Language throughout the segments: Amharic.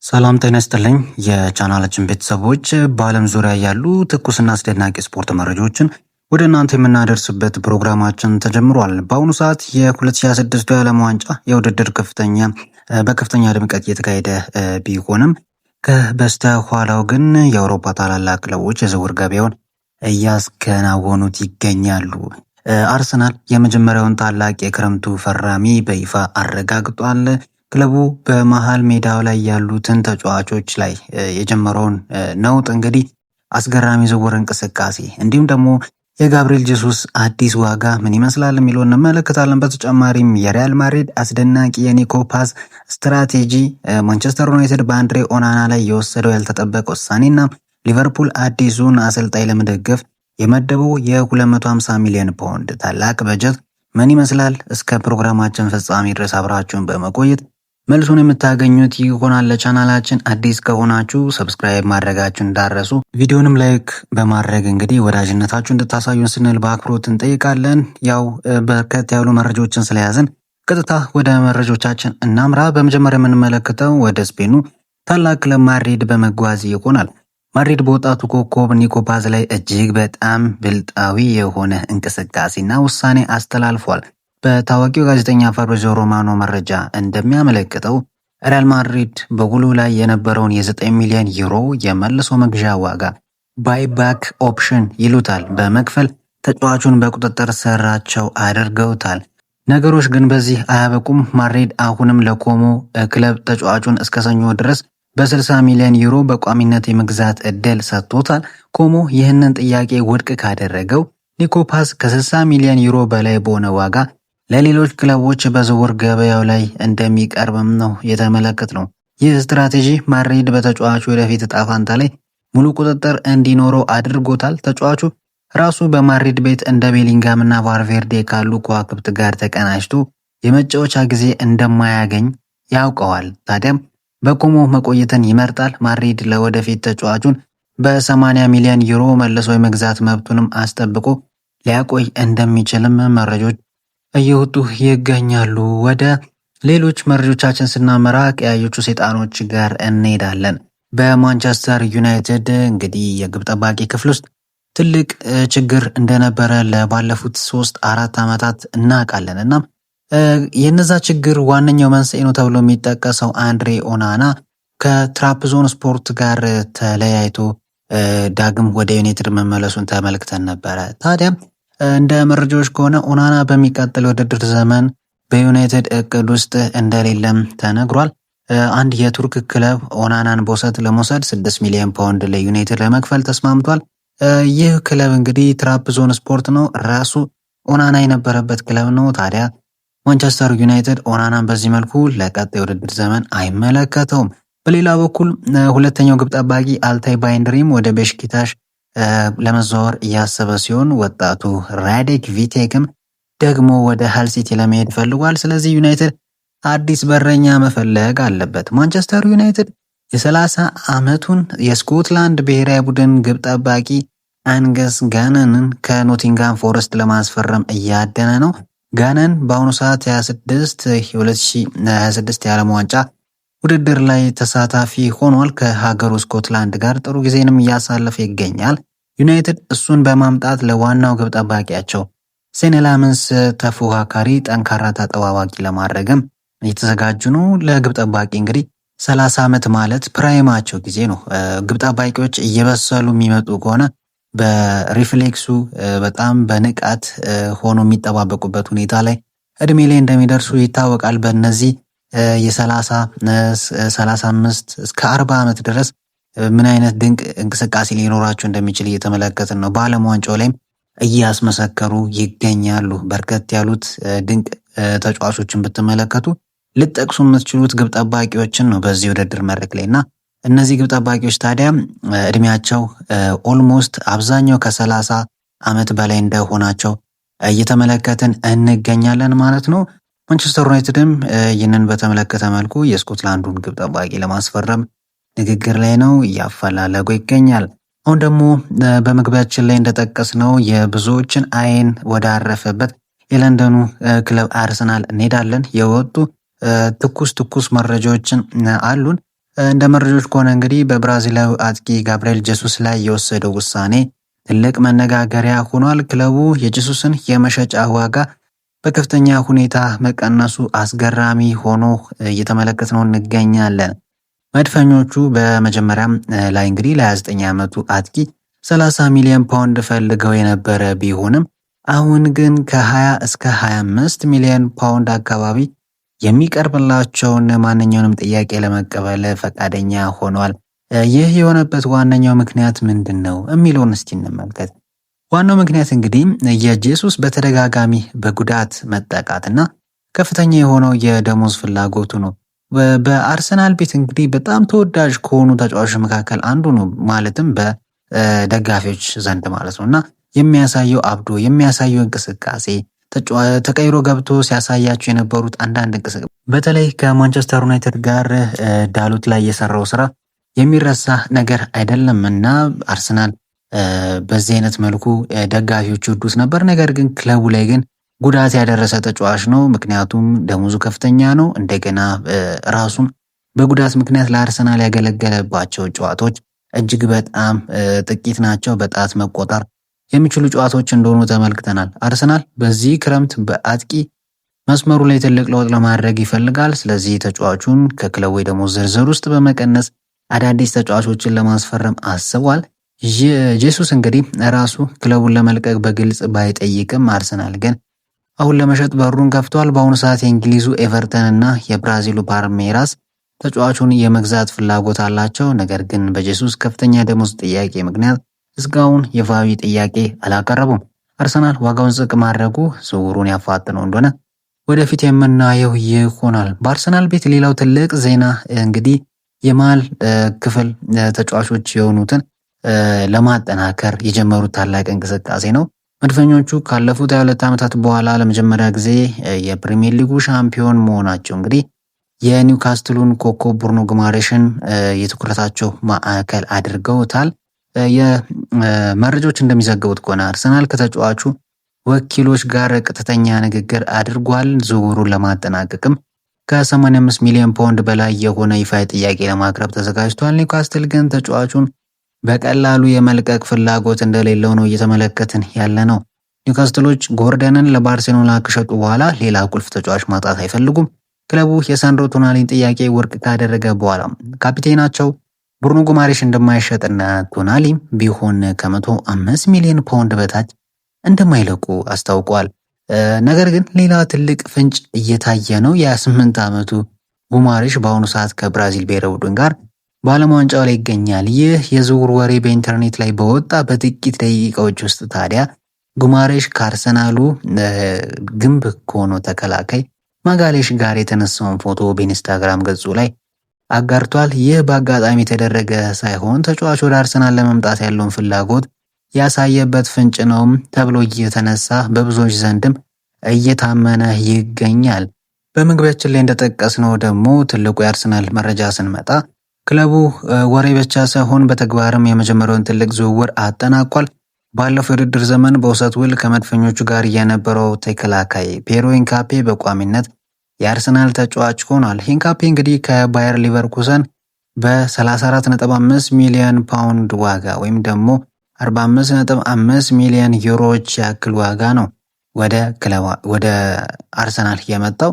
ሰላም ጤና ይስጥልኝ የቻናላችን ቤተሰቦች፣ በዓለም ዙሪያ ያሉ ትኩስና አስደናቂ ስፖርት መረጃዎችን ወደ እናንተ የምናደርስበት ፕሮግራማችን ተጀምሯል። በአሁኑ ሰዓት የ2026 የዓለም ዋንጫ የውድድር በከፍተኛ ድምቀት እየተካሄደ ቢሆንም ከበስተ ኋላው ግን የአውሮፓ ታላላቅ ክለቦች የዝውውር ገበያውን እያስከናወኑት ይገኛሉ። አርሰናል የመጀመሪያውን ታላቅ የክረምቱ ፈራሚ በይፋ አረጋግጧል። ክለቡ በመሃል ሜዳው ላይ ያሉትን ተጫዋቾች ላይ የጀመረውን ነውጥ እንግዲህ አስገራሚ ዝውውር እንቅስቃሴ እንዲሁም ደግሞ የጋብሪኤል ጄሱስ አዲስ ዋጋ ምን ይመስላል የሚለውን እንመለከታለን። በተጨማሪም የሪያል ማድሪድ አስደናቂ የኒኮ ፓስ ስትራቴጂ፣ ማንቸስተር ዩናይትድ በአንድሬ ኦናና ላይ የወሰደው ያልተጠበቀ ውሳኔና ሊቨርፑል አዲሱን አሰልጣኝ ለመደገፍ የመደበው የ250 ሚሊዮን ፓውንድ ታላቅ በጀት ምን ይመስላል? እስከ ፕሮግራማችን ፍጻሜ ድረስ አብራችሁን በመቆየት መልሱን የምታገኙት ይሆናል። ለቻናላችን አዲስ ከሆናችሁ ሰብስክራይብ ማድረጋችሁን እንዳረሱ፣ ቪዲዮንም ላይክ በማድረግ እንግዲህ ወዳጅነታችሁ እንድታሳዩን ስንል በአክብሮት እንጠይቃለን። ያው በርከት ያሉ መረጃዎችን ስለያዝን ቀጥታ ወደ መረጃዎቻችን እናምራ። በመጀመሪያ የምንመለከተው ወደ ስፔኑ ታላቅ ክለብ ማድሪድ በመጓዝ ይሆናል። ማድሪድ በወጣቱ ኮከብ ኒኮ ፓዝ ላይ እጅግ በጣም ብልጣዊ የሆነ እንቅስቃሴና ውሳኔ አስተላልፏል። በታዋቂው ጋዜጠኛ ፋብሪዚዮ ሮማኖ መረጃ እንደሚያመለክተው ሪያል ማድሪድ በውሉ ላይ የነበረውን የ9 ሚሊዮን ዩሮ የመልሶ መግዣ ዋጋ ባይባክ ኦፕሽን ይሉታል በመክፈል ተጫዋቹን በቁጥጥር ስራቸው አድርገውታል። ነገሮች ግን በዚህ አያበቁም። ማድሪድ አሁንም ለኮሞ ክለብ ተጫዋቹን እስከ ሰኞ ድረስ በ60 ሚሊዮን ዩሮ በቋሚነት የመግዛት እድል ሰጥቶታል። ኮሞ ይህንን ጥያቄ ውድቅ ካደረገው ኒኮ ፓዝ ከ60 ሚሊዮን ዩሮ በላይ በሆነ ዋጋ ለሌሎች ክለቦች በዝውውር ገበያው ላይ እንደሚቀርብም ነው የተመለከትነው። ይህ ስትራቴጂ ማድሪድ በተጫዋቹ ወደፊት ዕጣ ፈንታ ላይ ሙሉ ቁጥጥር እንዲኖረው አድርጎታል። ተጫዋቹ ራሱ በማድሪድ ቤት እንደ ቤሊንጋም እና ቫልቬርዴ ካሉ ከዋክብት ጋር ተቀናጅቶ የመጫወቻ ጊዜ እንደማያገኝ ያውቀዋል። ታዲያም በኮሞ መቆየትን ይመርጣል። ማድሪድ ለወደፊት ተጫዋቹን በ80 ሚሊዮን ዩሮ መልሶ የመግዛት መብቱንም አስጠብቆ ሊያቆይ እንደሚችልም መረጃዎች እየወጡ ይገኛሉ። ወደ ሌሎች መረጃዎቻችን ስናመራ ቀያዮቹ ሰይጣኖች ጋር እንሄዳለን። በማንቸስተር ዩናይትድ እንግዲህ የግብ ጠባቂ ክፍል ውስጥ ትልቅ ችግር እንደነበረ ለባለፉት 3-4 ዓመታት እናውቃለን እና የነዛ ችግር ዋነኛው መንስኤ ነው ተብሎ የሚጠቀሰው አንድሬ ኦናና ከትራፕዞን ስፖርት ጋር ተለያይቶ ዳግም ወደ ዩናይትድ መመለሱን ተመልክተን ነበረ። ታዲያ እንደ መረጃዎች ከሆነ ኦናና በሚቀጥለው ውድድር ዘመን በዩናይትድ እቅድ ውስጥ እንደሌለም ተነግሯል። አንድ የቱርክ ክለብ ኦናናን በውሰት ለመውሰድ 6 ሚሊዮን ፓውንድ ለዩናይትድ ለመክፈል ተስማምቷል። ይህ ክለብ እንግዲህ ትራፕዞን ስፖርት ነው፣ ራሱ ኦናና የነበረበት ክለብ ነው። ታዲያ ማንቸስተር ዩናይትድ ኦናናን በዚህ መልኩ ለቀጣይ ውድድር ዘመን አይመለከተውም። በሌላ በኩል ሁለተኛው ግብ ጠባቂ አልታይ ባይንድሪም ወደ ቤሽኪታሽ ለመዘዋወር እያሰበ ሲሆን ወጣቱ ራዴክ ቪቴክም ደግሞ ወደ ሃል ሲቲ ለመሄድ ፈልጓል። ስለዚህ ዩናይትድ አዲስ በረኛ መፈለግ አለበት። ማንቸስተር ዩናይትድ የ30 ዓመቱን የስኮትላንድ ብሔራዊ ቡድን ግብ ጠባቂ አንገስ ጋነንን ከኖቲንጋም ፎረስት ለማስፈረም እያደነ ነው። ጋነን በአሁኑ ሰዓት 2026 የዓለም ዋንጫ ውድድር ላይ ተሳታፊ ሆኗል። ከሀገሩ ስኮትላንድ ጋር ጥሩ ጊዜንም እያሳለፈ ይገኛል። ዩናይትድ እሱን በማምጣት ለዋናው ግብ ጠባቂያቸው ሴኒ ላመንስ ተፎካካሪ ጠንካራ ተጠባባቂ ለማድረግም እየተዘጋጁ ነው። ለግብ ጠባቂ እንግዲህ 30 ዓመት ማለት ፕራይማቸው ጊዜ ነው። ግብ ጠባቂዎች እየበሰሉ የሚመጡ ከሆነ በሪፍሌክሱ በጣም በንቃት ሆኖ የሚጠባበቁበት ሁኔታ ላይ እድሜ ላይ እንደሚደርሱ ይታወቃል። በእነዚህ የ30 35 እስከ 40 ዓመት ድረስ ምን አይነት ድንቅ እንቅስቃሴ ሊኖራቸው እንደሚችል እየተመለከትን ነው። በዓለም ዋንጫው ላይም እያስመሰከሩ ይገኛሉ። በርከት ያሉት ድንቅ ተጫዋቾችን ብትመለከቱ ልጠቅሱ የምትችሉት ግብ ጠባቂዎችን ነው በዚህ ውድድር መድረክ ላይ እና እነዚህ ግብ ጠባቂዎች ታዲያ እድሜያቸው ኦልሞስት አብዛኛው ከ30 ዓመት በላይ እንደሆናቸው እየተመለከትን እንገኛለን ማለት ነው። ማንቸስተር ዩናይትድም ይህንን በተመለከተ መልኩ የስኮትላንዱን ግብ ጠባቂ ለማስፈረም ንግግር ላይ ነው፣ እያፈላለጉ ይገኛል። አሁን ደግሞ በመግቢያችን ላይ እንደጠቀስነው የብዙዎችን አይን ወደ አረፈበት የለንደኑ ክለብ አርሰናል እንሄዳለን። የወጡ ትኩስ መረጃዎችን አሉን። እንደ መረጃዎች ከሆነ እንግዲህ በብራዚላዊ አጥቂ ጋብርኤል ጄሱስ ላይ የወሰደው ውሳኔ ትልቅ መነጋገሪያ ሆኗል። ክለቡ የጄሱስን የመሸጫ ዋጋ በከፍተኛ ሁኔታ መቀነሱ አስገራሚ ሆኖ እየተመለከትነው እንገኛለን። መድፈኞቹ በመጀመሪያም ላይ እንግዲህ ለ29 ዓመቱ አጥቂ 30 ሚሊዮን ፓውንድ ፈልገው የነበረ ቢሆንም አሁን ግን ከ20 እስከ 25 ሚሊዮን ፓውንድ አካባቢ የሚቀርብላቸውን ማንኛውንም ጥያቄ ለመቀበል ፈቃደኛ ሆኗል። ይህ የሆነበት ዋነኛው ምክንያት ምንድን ነው የሚለውን እስቲ እንመልከት። ዋናው ምክንያት እንግዲህ የጄሱስ በተደጋጋሚ በጉዳት መጠቃትና ከፍተኛ የሆነው የደሞዝ ፍላጎቱ ነው። በአርሰናል ቤት እንግዲህ በጣም ተወዳጅ ከሆኑ ተጫዋቾች መካከል አንዱ ነው፣ ማለትም በደጋፊዎች ዘንድ ማለት ነው። እና የሚያሳየው አብዶ የሚያሳየው እንቅስቃሴ ተቀይሮ ገብቶ ሲያሳያቸው የነበሩት አንዳንድ እንቅስቃሴ በተለይ ከማንቸስተር ዩናይትድ ጋር ዳሎት ላይ የሰራው ስራ የሚረሳ ነገር አይደለም እና አርሰናል በዚህ አይነት መልኩ ደጋፊዎች ይወዱት ነበር። ነገር ግን ክለቡ ላይ ግን ጉዳት ያደረሰ ተጫዋች ነው። ምክንያቱም ደሞዙ ከፍተኛ ነው። እንደገና ራሱን በጉዳት ምክንያት ለአርሰናል ያገለገለባቸው ጨዋታዎች እጅግ በጣም ጥቂት ናቸው። በጣት መቆጠር የሚችሉ ጨዋታዎች እንደሆኑ ተመልክተናል። አርሰናል በዚህ ክረምት በአጥቂ መስመሩ ላይ ትልቅ ለውጥ ለማድረግ ይፈልጋል። ስለዚህ ተጫዋቹን ከክለቡ የደሞዝ ዝርዝር ውስጥ በመቀነስ አዳዲስ ተጫዋቾችን ለማስፈረም አስቧል። ጄሱስ እንግዲህ ራሱ ክለቡን ለመልቀቅ በግልጽ ባይጠይቅም አርሰናል ግን አሁን ለመሸጥ በሩን ከፍቷል። በአሁኑ ሰዓት የእንግሊዙ ኤቨርተን እና የብራዚሉ ፓልሜራስ ተጫዋቹን የመግዛት ፍላጎት አላቸው። ነገር ግን በጄሱስ ከፍተኛ ደሞዝ ጥያቄ ምክንያት እስካሁን ይፋዊ ጥያቄ አላቀረቡም። አርሰናል ዋጋውን ዝቅ ማድረጉ ዝውውሩን ያፋጥነው እንደሆነ ወደፊት የምናየው ይሆናል። በአርሰናል ቤት ሌላው ትልቅ ዜና እንግዲህ የመሃል ክፍል ተጫዋቾች የሆኑትን ለማጠናከር የጀመሩት ታላቅ እንቅስቃሴ ነው። መድፈኞቹ ካለፉት 22 ዓመታት በኋላ ለመጀመሪያ ጊዜ የፕሪሚየር ሊጉ ሻምፒዮን መሆናቸው እንግዲህ የኒውካስትሉን ኮከብ ብሩኖ ጉማሬሽን የትኩረታቸው ማዕከል አድርገውታል። የመረጃዎች እንደሚዘግቡት ከሆነ አርሰናል ከተጫዋቹ ወኪሎች ጋር ቀጥተኛ ንግግር አድርጓል። ዝውውሩን ለማጠናቀቅም ከ85 ሚሊዮን ፓውንድ በላይ የሆነ ይፋዊ ጥያቄ ለማቅረብ ተዘጋጅቷል። ኒውካስትል ግን ተጫዋቹን በቀላሉ የመልቀቅ ፍላጎት እንደሌለው ነው እየተመለከትን ያለ ነው። ኒውካስትሎች ጎርደንን ለባርሴሎና ከሸጡ በኋላ ሌላ ቁልፍ ተጫዋች ማጣት አይፈልጉም። ክለቡ የሳንድሮ ቶናሊን ጥያቄ ውድቅ ካደረገ በኋላ ካፒቴናቸው ብሩኖ ጉማሬሽ እንደማይሸጥና ቶናሊም ቢሆን ከ105 ሚሊዮን ፓውንድ በታች እንደማይለቁ አስታውቋል። ነገር ግን ሌላ ትልቅ ፍንጭ እየታየ ነው። የ28 ዓመቱ ጉማሬሽ በአሁኑ ሰዓት ከብራዚል ብሔራዊ ቡድን ጋር በዓለም ዋንጫው ላይ ይገኛል። ይህ የዝውውር ወሬ በኢንተርኔት ላይ በወጣ በጥቂት ደቂቃዎች ውስጥ ታዲያ ጉማሬሽ ከአርሰናሉ ግንብ ከሆነው ተከላካይ ማጋሌሽ ጋር የተነሳውን ፎቶ በኢንስታግራም ገጹ ላይ አጋርቷል። ይህ በአጋጣሚ የተደረገ ሳይሆን ተጫዋቹ ወደ አርሰናል ለመምጣት ያለውን ፍላጎት ያሳየበት ፍንጭ ነው ተብሎ እየተነሳ በብዙዎች ዘንድም እየታመነ ይገኛል። በመግቢያችን ላይ እንደጠቀስነው ደግሞ ትልቁ የአርሰናል መረጃ ስንመጣ ክለቡ ወሬ ብቻ ሳይሆን በተግባርም የመጀመሪያውን ትልቅ ዝውውር አጠናቋል። ባለፈው የውድድር ዘመን በውሰት ውል ከመድፈኞቹ ጋር የነበረው ተከላካይ ፔሮ ሂንካፔ በቋሚነት የአርሰናል ተጫዋች ሆኗል። ሂንካፔ እንግዲህ ከባየር ሊቨርኩሰን በ34.5 ሚሊዮን ፓውንድ ዋጋ ወይም ደግሞ 45.5 ሚሊዮን ዩሮዎች ያክል ዋጋ ነው ወደ አርሰናል የመጣው።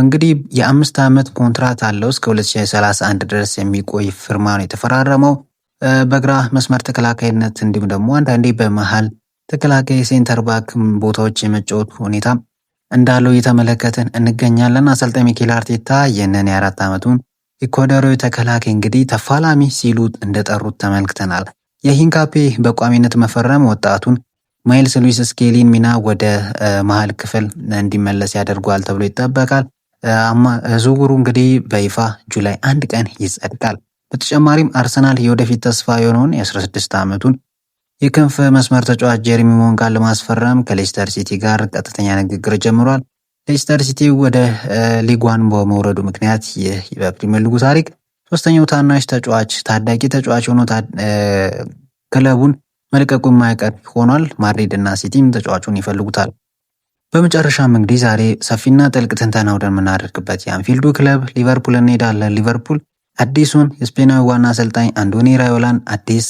እንግዲህ የ5 ዓመት ኮንትራት አለው። እስከ 2031 ድረስ የሚቆይ ፊርማ ነው የተፈራረመው። በግራ መስመር ተከላካይነት እንዲሁም ደግሞ አንዳንዴ በመሃል ተከላካይ ሴንተር ባክ ቦታዎች የመጫወት ሁኔታ እንዳለው እየተመለከትን እንገኛለን። አሰልጣኝ ሚኬል አርቴታ ይህንን የ4 ዓመቱን ኢኳዶራዊ ተከላካይ እንግዲህ ተፋላሚ ሲሉ እንደጠሩት ተመልክተናል። የሂንካፔ በቋሚነት መፈረም ወጣቱን ማይልስ ሉዊስ ስኬሊን ሚና ወደ መሃል ክፍል እንዲመለስ ያደርጓል ተብሎ ይጠበቃል። ዝውውሩ እንግዲህ በይፋ ጁላይ 1 ቀን ይጸድቃል። በተጨማሪም አርሰናል የወደፊት ተስፋ የሆነውን የ16 ዓመቱን የክንፍ መስመር ተጫዋች ጄሬሚ ሞንጋን ለማስፈረም ከሌስተር ሲቲ ጋር ቀጥተኛ ንግግር ጀምሯል። ሌስተር ሲቲ ወደ ሊግ 1 በመውረዱ ምክንያት ይህ በፕሪሚየር ሊጉ ታሪክ ሶስተኛው ታዳጊ ተጫዋች ሆኖ ክለቡን መልቀቁ የማይቀር ሆኗል። ማድሪድ እና ሲቲም ተጫዋቹን ይፈልጉታል። በመጨረሻም እንግዲህ ዛሬ ሰፊና ጥልቅ ትንተና ወደምናደርግበት የአንፊልዱ ክለብ ሊቨርፑል እንሄዳለን። ሊቨርፑል አዲሱን የስፔናዊ ዋና አሰልጣኝ አንዶኒ ራዮላን አዲስ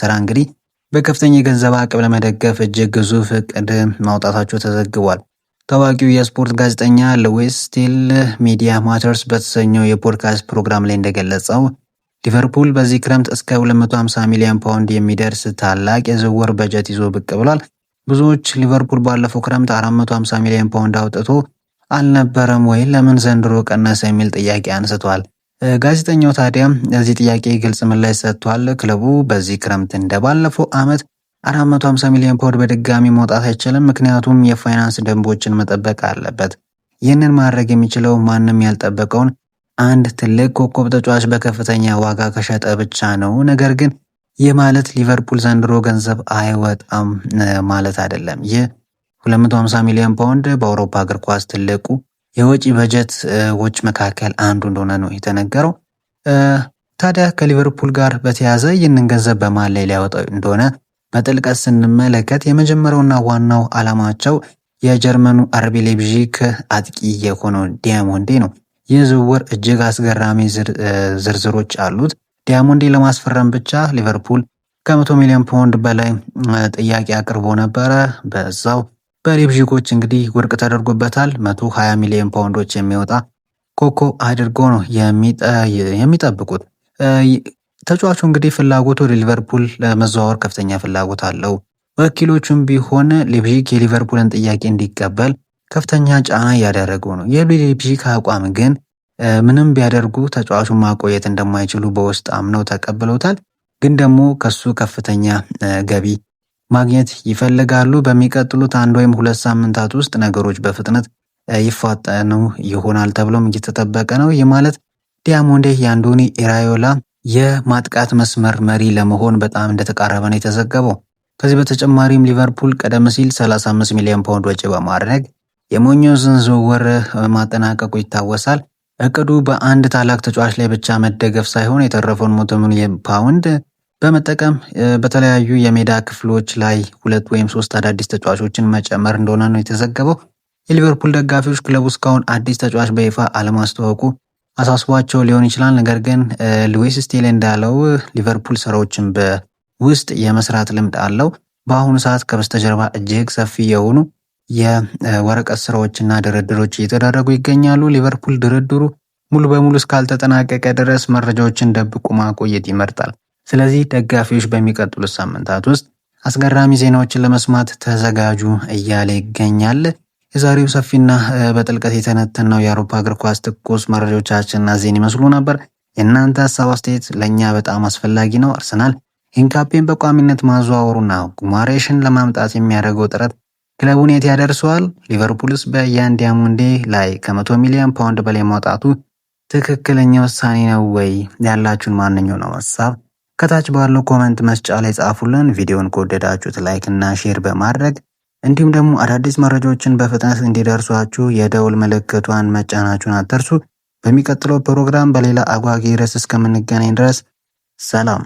ስራ እንግዲህ በከፍተኛ የገንዘብ አቅም ለመደገፍ እጅግ ግዙፍ እቅድ ማውጣታቸው ተዘግቧል። ታዋቂው የስፖርት ጋዜጠኛ ሉዊስ ስቲል ሚዲያ ማተርስ በተሰኘው የፖድካስት ፕሮግራም ላይ እንደገለጸው ሊቨርፑል በዚህ ክረምት እስከ 250 ሚሊዮን ፓውንድ የሚደርስ ታላቅ የዝውውር በጀት ይዞ ብቅ ብሏል። ብዙዎች ሊቨርፑል ባለፈው ክረምት 450 ሚሊዮን ፓውንድ አውጥቶ አልነበረም ወይ? ለምን ዘንድሮ ቀነሰ? የሚል ጥያቄ አንስቷል። ጋዜጠኛው ታዲያ ለዚህ ጥያቄ ግልጽ ምላሽ ሰጥቷል። ክለቡ በዚህ ክረምት እንደባለፈው ዓመት 450 ሚሊዮን ፓውንድ በድጋሚ መውጣት አይችልም፣ ምክንያቱም የፋይናንስ ደንቦችን መጠበቅ አለበት። ይህንን ማድረግ የሚችለው ማንም ያልጠበቀውን አንድ ትልቅ ኮከብ ተጫዋች በከፍተኛ ዋጋ ከሸጠ ብቻ ነው። ነገር ግን ይህ ማለት ሊቨርፑል ዘንድሮ ገንዘብ አይወጣም ማለት አይደለም። ይህ 250 ሚሊዮን ፓውንድ በአውሮፓ እግር ኳስ ትልቁ የወጪ በጀቶች መካከል አንዱ እንደሆነ ነው የተነገረው። ታዲያ ከሊቨርፑል ጋር በተያያዘ ይህንን ገንዘብ በማን ላይ ሊያወጣው እንደሆነ በጥልቀት ስንመለከት የመጀመሪያውና ዋናው ዓላማቸው የጀርመኑ አርቢ ሌይፕዚግ አጥቂ የሆነው ዲያሞንዴ ነው። ይህ ዝውውር እጅግ አስገራሚ ዝርዝሮች አሉት። ዲያሞንዴ ለማስፈረም ብቻ ሊቨርፑል ከ100 ሚሊዮን ፓውንድ በላይ ጥያቄ አቅርቦ ነበረ። በዛው በሌይፕዚጎች እንግዲህ ውድቅ ተደርጎበታል። 120 ሚሊዮን ፓውንዶች የሚወጣ ኮኮ አድርጎ ነው የሚጠብቁት። ተጫዋቹ እንግዲህ ፍላጎቱ ወደ ሊቨርፑል ለመዘዋወር ከፍተኛ ፍላጎት አለው። ወኪሎቹም ቢሆን ሌይፕዚግ የሊቨርፑልን ጥያቄ እንዲቀበል ከፍተኛ ጫና እያደረጉ ነው። የሌይፕዚግ አቋም ግን ምንም ቢያደርጉ ተጫዋቹን ማቆየት እንደማይችሉ በውስጥ አምነው ተቀብለውታል። ግን ደግሞ ከሱ ከፍተኛ ገቢ ማግኘት ይፈልጋሉ። በሚቀጥሉት 1 ወይም 2 ሳምንታት ውስጥ ነገሮች በፍጥነት ይፋጠኑ ይሆናል ተብሎም እየተጠበቀ ነው። ይህ ማለት ዲያሞንዴ የአንዶኒ ኢራዮላ የማጥቃት መስመር መሪ ለመሆን በጣም እንደተቃረበ ነው የተዘገበው። ከዚህ በተጨማሪም ሊቨርፑል ቀደም ሲል 35 ሚሊዮን ፓውንድ ወጪ በማድረግ የሙኞዝን ዝውውር ማጠናቀቁ ይታወሳል። እቅዱ በአንድ ታላቅ ተጫዋች ላይ ብቻ መደገፍ ሳይሆን የተረፈውን 100 ሚሊዮን ፓውንድ በመጠቀም በተለያዩ የሜዳ ክፍሎች ላይ 2 ወይም 3 አዳዲስ ተጫዋቾችን መጨመር እንደሆነ ነው የተዘገበው። የሊቨርፑል ደጋፊዎች ክለቡ እስካሁን አዲስ ተጫዋች በይፋ አለማስተዋወቁ አሳስቧቸው ሊሆን ይችላል። ነገር ግን ሉዊስ ስቲል እንዳለው ሊቨርፑል ስራዎችን በውስጥ የመስራት ልምድ አለው። በአሁኑ ሰዓት ከበስተጀርባ እጅግ ሰፊ የሆኑ የወረቀት ስራዎችና ድርድሮች እየተደረጉ ይገኛሉ። ሊቨርፑል ድርድሩ ሙሉ በሙሉ እስካልተጠናቀቀ ድረስ መረጃዎችን ደብቆ ማቆየት ይመርጣል። ስለዚህ ደጋፊዎች በሚቀጥሉት ሳምንታት ውስጥ አስገራሚ ዜናዎችን ለመስማት ተዘጋጁ እያለ ይገኛል። የዛሬው ሰፊና በጥልቀት የተነተነው የአውሮፓ እግር ኳስ ትኩስ መረጃዎቻችንና ዜና ይመስሉ ነበር። የእናንተ ሀሳብ አስተያየት ለእኛ በጣም አስፈላጊ ነው። አርሰናል ኢንካፔን በቋሚነት ማዘዋወሩና ጉማሬሽን ለማምጣት የሚያደርገው ጥረት ክለቡን የት ያደርሰዋል? ሊቨርፑልስ በያን ዲያሞንዴ ላይ ከ100 ሚሊዮን ፓውንድ በላይ ማውጣቱ ትክክለኛ ውሳኔ ነው ወይ? ያላችሁን ማንኛውንም ሀሳብ ከታች ባለው ኮመንት መስጫ ላይ ጻፉልን። ቪዲዮውን ከወደዳችሁት ላይክ እና ሼር በማድረግ እንዲሁም ደግሞ አዳዲስ መረጃዎችን በፍጥነት እንዲደርሷችሁ የደውል ምልክቷን መጫናችሁን አትርሱ። በሚቀጥለው ፕሮግራም በሌላ አጓጊ ርዕስ እስከምንገናኝ ድረስ ሰላም።